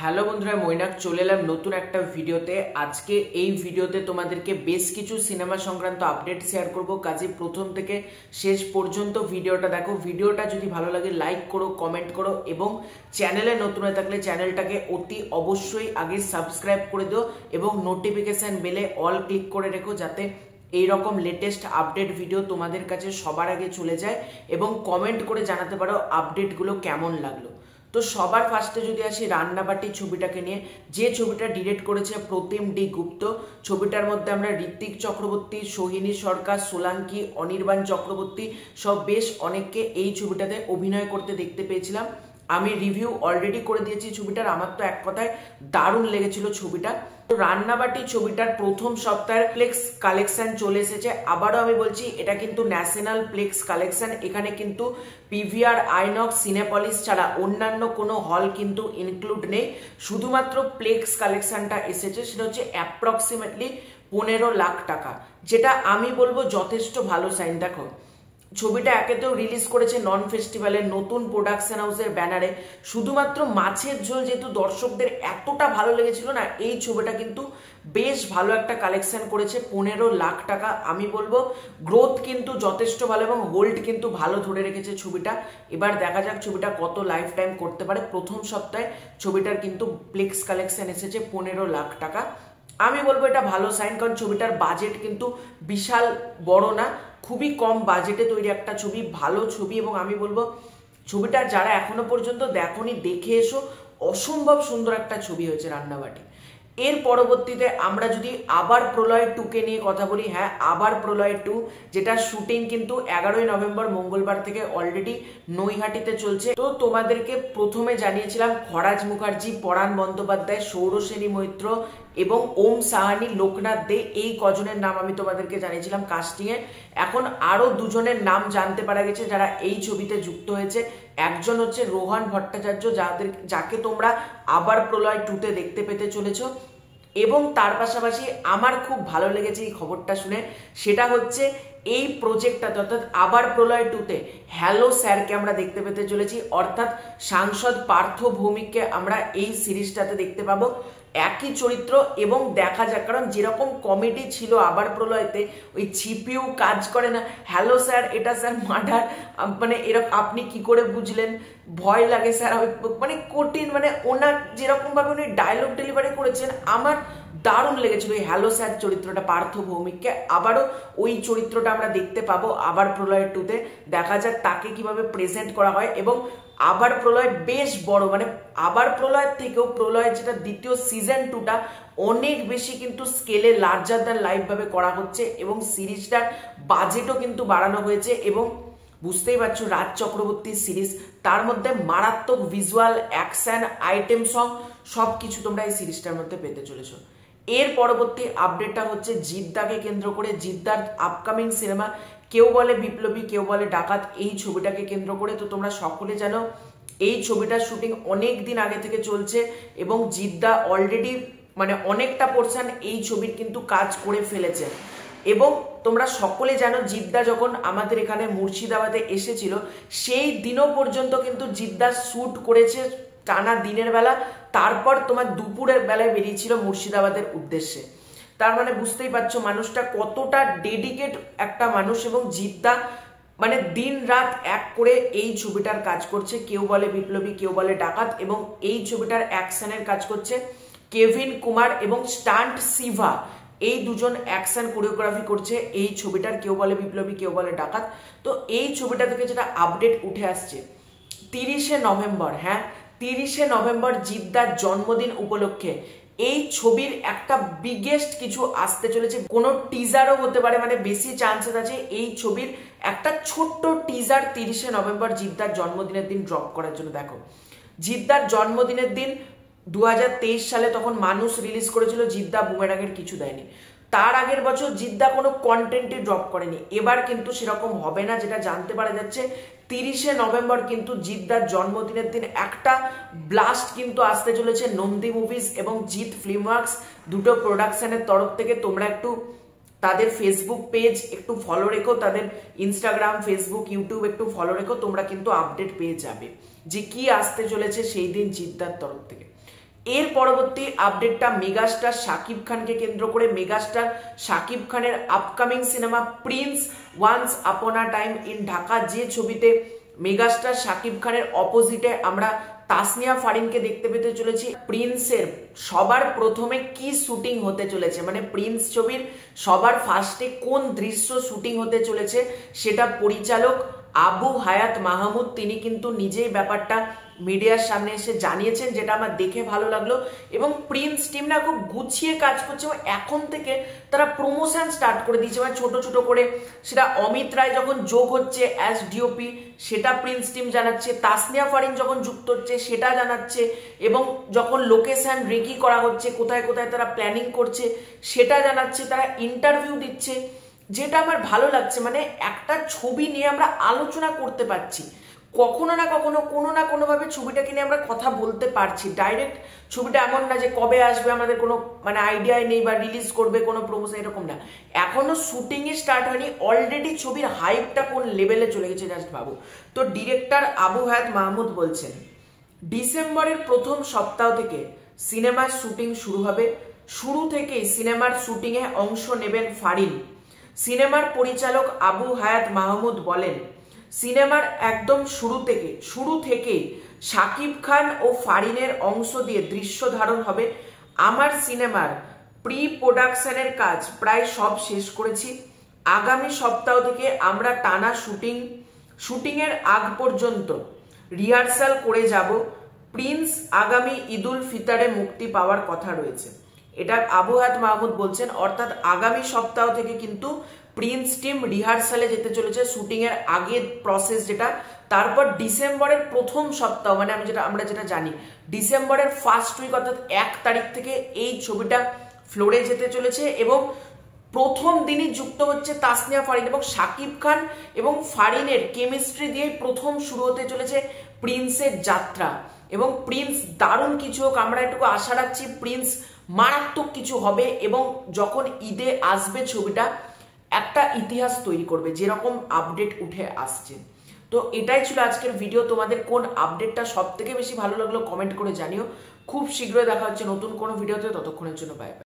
Hello বন্ধুরা, মৈনাক চলে এলাম নতুন একটা ভিডিওতে। আজকে এই ভিডিওতে তোমাদেরকে বেশ কিছু সিনেমা সংক্রান্ত আপডেট শেয়ার করব। কাজে প্রথম থেকে শেষ পর্যন্ত ভিডিওটা দেখো। ভিডিওটা যদি ভালো লাগে লাইক করো, কমেন্ট করো এবং চ্যানেলে নতুন হয়ে থাকলে চ্যানেলটাকে অতি অবশ্যই আগে সাবস্ক্রাইব করে দিও এবং নোটিফিকেশন বেলে অল ক্লিক করে রেখো, যাতে এইরকম লেটেস্ট আপডেট ভিডিও তোমাদের কাছে সবার আগে চলে যায় এবং কমেন্ট করে জানাতে পারো আপডেটগুলো কেমন লাগলো। তো সবার ফার্স্টে যদি আসি রান্নাবাটি ছবিটাকে নিয়ে, যে ছবিটা ডিরেক্ট করেছে প্রতিম ডি গুপ্ত। ছবিটার মধ্যে আমরা ঋত্বিক চক্রবর্তী, সোহিনী সরকার, সোলাঙ্কি, অনির্বাণ চক্রবর্তী সব বেশ অনেককে এই ছবিটাতে অভিনয় করতে দেখতে পেয়েছিলাম। আমি রিভিউ অলরেডি করে দিয়েছি ছবিটার। আমার তো এক কথায় দারুণ লেগেছিল ছবিটা। তো রান্নাবাটি ছবিটার প্রথম সপ্তাহের প্লেক্স কালেকশন চলে এসেছে। আবারও আমি বলছি, এটা কিন্তু ন্যাশনাল প্লেক্স কালেকশন। এখানে কিন্তু পিভিআর, আইনক্স, সিনেপলিস ছাড়া অন্যান্য কোনো হল কিন্তু ইনক্লুড নেই। শুধুমাত্র প্লেক্স কালেকশনটা এসেছে, সেটা হচ্ছে অ্যাপ্রক্সিমেটলি 15 লাখ টাকা, যেটা আমি বলবো যথেষ্ট ভালো সাইন। দেখো, ছবিটা একেতেও রিলিজ করেছে নন ফেস্টিভ্যালের নতুন প্রোডাকশন হাউসের ব্যানারে। শুধুমাত্র মাছের ঝোল যেহেতু দর্শকদের এতটা ভালো লেগেছিল না, এই ছবিটা কিন্তু বেশ ভালো একটা কালেকশন করেছে। 15 লাখ টাকা, আমি বলবো গ্রোথ কিন্তু যথেষ্ট ভালো এবং হোল্ড কিন্তু ভালো ধরে রেখেছে ছবিটা। এবার দেখা যাক ছবিটা কত লাইফ টাইম করতে পারে। প্রথম সপ্তাহে ছবিটার কিন্তু প্লেক্স কালেকশন এসেছে 15 লাখ টাকা। আমি বলবো এটা ভালো সাইন, কারণ ছবিটার বাজেট কিন্তু বিশাল বড় না, খুবই কম বাজেটে তৈরি একটা ছবি, ভালো ছবি। এবং আমি বলবো ছবিটা যারা এখনো পর্যন্ত দেখোনি, দেখে এসো। অসম্ভব সুন্দর একটা ছবি হয়েছে রান্নাবাটি। এর পরবর্তীতে আমরা যদি আবার প্রলয় 2 কে নিয়ে কথা বলি, হ্যাঁ আবার প্রলয় 2, যেটা শুটিং কিন্তু 11ই নভেম্বর মঙ্গলবার থেকে অলরেডি নৈহাটিতে চলছে। তো তোমাদেরকে প্রথমে জানিয়েছিলাম খরাজ মুখার্জি, পরাণ বন্দ্যোপাধ্যায়, সৌরসেনী মৈত্র এবং ওম সাহানি, লোকনাথ দে, এই কজনের নাম আমি তোমাদেরকে জানিয়েছিলাম কাস্টিং এ। এখন আরো দুজনের নাম জানতে পারা গেছে যারা এই ছবিতে যুক্ত হয়েছে। একজন হচ্ছে রোহন ভট্টাচার্য, যাকে তোমরা আবার প্রলয় 2 তে দেখতে পেতে চলেছো। এবং তার পাশাপাশি আমার খুব ভালো লেগেছে এই খবরটা শুনে, সেটা হচ্ছে এই প্রজেক্টটাতে অর্থাৎ আবার প্রলয় 2 তে হ্যালো স্যারকে আমরা দেখতে পেতে চলেছি, অর্থাৎ সাংসদ পার্থ ভৌমিককে আমরা এই সিরিজটাতে দেখতে পাবো। একই চরিত্র এবং দেখা যাক, কারণ যেরকম কমেডি ছিল আবার প্রলয়তে, ওই ছিপিও কাজ করে না, হ্যালো স্যার এটা স্যার মার্ডার, মানে এরকম আপনি কি করে বুঝলেন, ভয় লাগে স্যার, মানে কঠিন, মানে ওনার যেরকম ভাবে উনি ডায়লগ ডেলিভারি করেছেন আমার দারুণ লেগেছিল। ওই হ্যালো স্যার চরিত্রটা পার্থ ভৌমিককে আবারও ওই চরিত্রটা আমরা দেখতে পাবো আবার প্রলয় 2 তে। দেখা যাক তাকে কিভাবে প্রেজেন্ট করা হয়। এবং আবার প্রলয় বেশ বড়, মানে আবার প্রলয়ের থেকেও প্রলয়ের যেটা দ্বিতীয় সিজন 2টা অনেক বেশি কিন্তু স্কেলে লার্জার দ্যান লাইফ ভাবে করা হচ্ছে এবং সিরিজটার বাজেটও কিন্তু বাড়ানো হয়েছে। এবং বুঝতেই পারছো রাজ চক্রবর্তীর সিরিজ, তার মধ্যে মারাত্মক ভিজুয়াল, অ্যাকশন, আইটেম সং সবকিছু তোমরা এই সিরিজটার মধ্যে পেতে চলেছো। এর পরবর্তী আপডেটটা হচ্ছে জিদ্দাকে কেন্দ্র করে, জিদ্দার আপকামিং সিনেমা কেউ বলে বিপ্লবী, কেউ বলে ডাকাত, এই ছবিটাকে কেন্দ্র করে। তো তোমরা সকলে জানো এই ছবিটার শুটিং অনেক দিন আগে থেকে চলছে এবং জিদ্দা অলরেডি মানে অনেকটা পোর্শন এই ছবির কিন্তু কাজ করে ফেলেছে। এবং তোমরা সকলে জানো জিদ্দা যখন আমাদের এখানে মুর্শিদাবাদে এসেছিল, সেই দিনও পর্যন্ত কিন্তু জিদ্দা শুট করেছে টানা দিনের বেলা, তারপর তোমার দুপুরের বেলায় বেরিয়েছিল মুর্শিদাবাদের উদ্দেশ্যে। তার মানে বুঝতেই পারছো মানুষটা কতটা ডেডিকেট একটা মানুষ। এবং জিদ্দা মানে দিন রাত এক করে এই ছবিটার কাজ করছে। কেউ বলে বিপ্লবী, কেউ বলে ডাকাত। এবং এই ছবিটার অ্যাকশনের কাজ করছে কেভিন কুমার এবং স্টান্ট সিভা, এই দুজন অ্যাকশন কোরিওগ্রাফি করছে এই ছবিটার। কেউ বলে বিপ্লবী, কেউ বলে ডাকাত। তো এই ছবিটা থেকে যেটা আপডেট উঠে আসছে 30শে নভেম্বর, হ্যাঁ 30শে নভেম্বর জিদ্দার জন্মদিন উপলক্ষে এই ছবির একটা বিগেস্ট কিছু আসতে চলেছে। কোনো টিজারও হতে পারে, মানে বেশি চান্সেস আছে এই ছবির একটা ছোট্ট টিজার 30শে নভেম্বর জিদ্দার জন্মদিনের দিন ড্রপ করার জন্য। দেখো, জিদ্দার জন্মদিনের দিন 2023 সালে তখন মানুষ রিলিজ করেছিল জিদ্দা বুমেরাঙের কিছু দেয়নি। তার আগের বছর জিদ্দা কোনো কন্টেন্টই ড্রপ করেনি। এবার কিন্তু সেরকম হবে না, যেটা জানতে পারা যাচ্ছে। 30শে নভেম্বর কিন্তু জিদ্দার জন্মদিনের দিন একটা ব্লাস্ট কিন্তু আসতে চলেছে নন্দী মুভিজ এবং জিৎ ফিল্মওয়ার্কস দুটো প্রোডাকশনের তরফ থেকে। তোমরা একটু তাদের ফেসবুক পেজ একটু ফলো রেখো, তাদের ইনস্টাগ্রাম, ফেসবুক, ইউটিউব একটু ফলো রেখো, তোমরা কিন্তু আপডেট পেয়ে যাবে যে কি আসতে চলেছে সেই দিন জিদ্দার তরফ থেকে। এর পরবর্তী আপডেটটা মেগাস্টার শাকিব খানকে কেন্দ্র করে। মেগাস্টার শাকিব খানের upcoming cinema Prince once upon a time in Dhaka, যে ছবিতে মেগাস্টার শাকিব খানের অপোজিটে আমরা তাসনিয়া ফারিনকে দেখতে পেতে চলেছি। প্রিন্সের সবার প্রথমে কি শুটিং হতে চলেছে, মানে প্রিন্স ছবির সবার ফার্স্টে কোন দৃশ্য শুটিং হতে চলেছে, সেটা পরিচালক আবু হায়াত মাহমুদ তিনি কিন্তু নিজেই ব্যাপারটা মিডিয়ার সামনে এসে জানিয়েছেন, যেটা আমার দেখে ভালো লাগলো। এবং প্রিন্স টিম না খুব গুছিয়ে কাজ করছে এবং এখন থেকে তারা প্রমোশন স্টার্ট করে দিয়েছে, মানে ছোট ছোট করে। সেটা অমিত রায় যখন যোগ হচ্ছে অ্যাজ ডিওপি সেটা প্রিন্স টিম জানাচ্ছে, তাসনিয়া ফারিন যখন যুক্ত হচ্ছে সেটা জানাচ্ছে, এবং যখন লোকেশন রেকি করা হচ্ছে, কোথায় কোথায় তারা প্ল্যানিং করছে সেটা জানাচ্ছে, তারা ইন্টারভিউ দিচ্ছে, যেটা আমার ভালো লাগছে। মানে একটা ছবি নিয়ে আমরা আলোচনা করতে পারছি, কখনো না কখনো কোনো না কোনো ভাবে ছবিটাকে নিয়ে আমরা কথা বলতে পারছি। ডাইরেক্ট ছবিটা এমন না যে কবে আসবে আমাদের কোনো মানে আইডিয়াই নেই, বা রিলিজ করবে কোনো প্রমোশন, এরকম না। এখনো শুটিংই স্টার্ট হয়নি, অলরেডি ছবির হাইপটা কোন লেভেলে চলে গেছে জাস্ট ভাবো। তো ডিরেক্টর আবু হায়াত মাহমুদ বলছেন ডিসেম্বরের প্রথম সপ্তাহ থেকে সিনেমার শুটিং শুরু হবে। শুরু থেকেই সিনেমার শুটিংয়ে অংশ নেবেন ফারিন। সিনেমার পরিচালক আবু হায়াত মাহমুদ বলেন, সিনেমার একদম শুরু থেকে শাকিব খান ও ফারিনের অংশ দিয়ে দৃশ্য ধারণ হবে। আমার সিনেমার প্রি প্রোডাকশনের কাজ প্রায় সব শেষ করেছি। আগামী সপ্তাহ থেকে আমরা টানা শুটিংয়ের আগ পর্যন্ত রিহার্সাল করে যাব। প্রিন্স আগামী ঈদুল ফিতরে মুক্তি পাওয়ার কথা রয়েছে। এটা আবু হায়াত মাহমুদ বলছেন, অর্থাৎ আগামী সপ্তাহ থেকে কিন্তু প্রিন্স টিম রিহার্সালে যেতে চলেছে, শুটিং এর আগের প্রসেস যেটা। তারপর ডিসেম্বরের প্রথম সপ্তাহ, মানে আমরা যেটা জানি ডিসেম্বরের ফার্স্ট উইক অর্থাৎ 1 তারিখ থেকে এই ছবিটা ফ্লোরে যেতে চলেছে। এবং প্রথম দিনই যুক্ত হচ্ছে তাসনিয়া ফারিন, এবং শাকিব খান এবং ফারিনের কেমিস্ট্রি দিয়ে প্রথম শুরু হতে চলেছে প্রিন্সের যাত্রা। এবং প্রিন্স দারুণ কিছু হোক, আমরা এটুকু আশা রাখছি প্রিন্স মারাত্মক কিছু হবে, এবং যখন ঈদে আসবে ছবিটা একটা ইতিহাস তৈরি করবে, যেরকম আপডেট উঠে আসছে। তো এটাই ছিল আজকের ভিডিও। তোমাদের কোন আপডেটটা সব থেকে বেশি ভালো লাগলো কমেন্ট করে জানিও। খুব শীঘ্রই দেখা হচ্ছে নতুন কোনো ভিডিওতে, ততক্ষণের জন্য বাই বাই।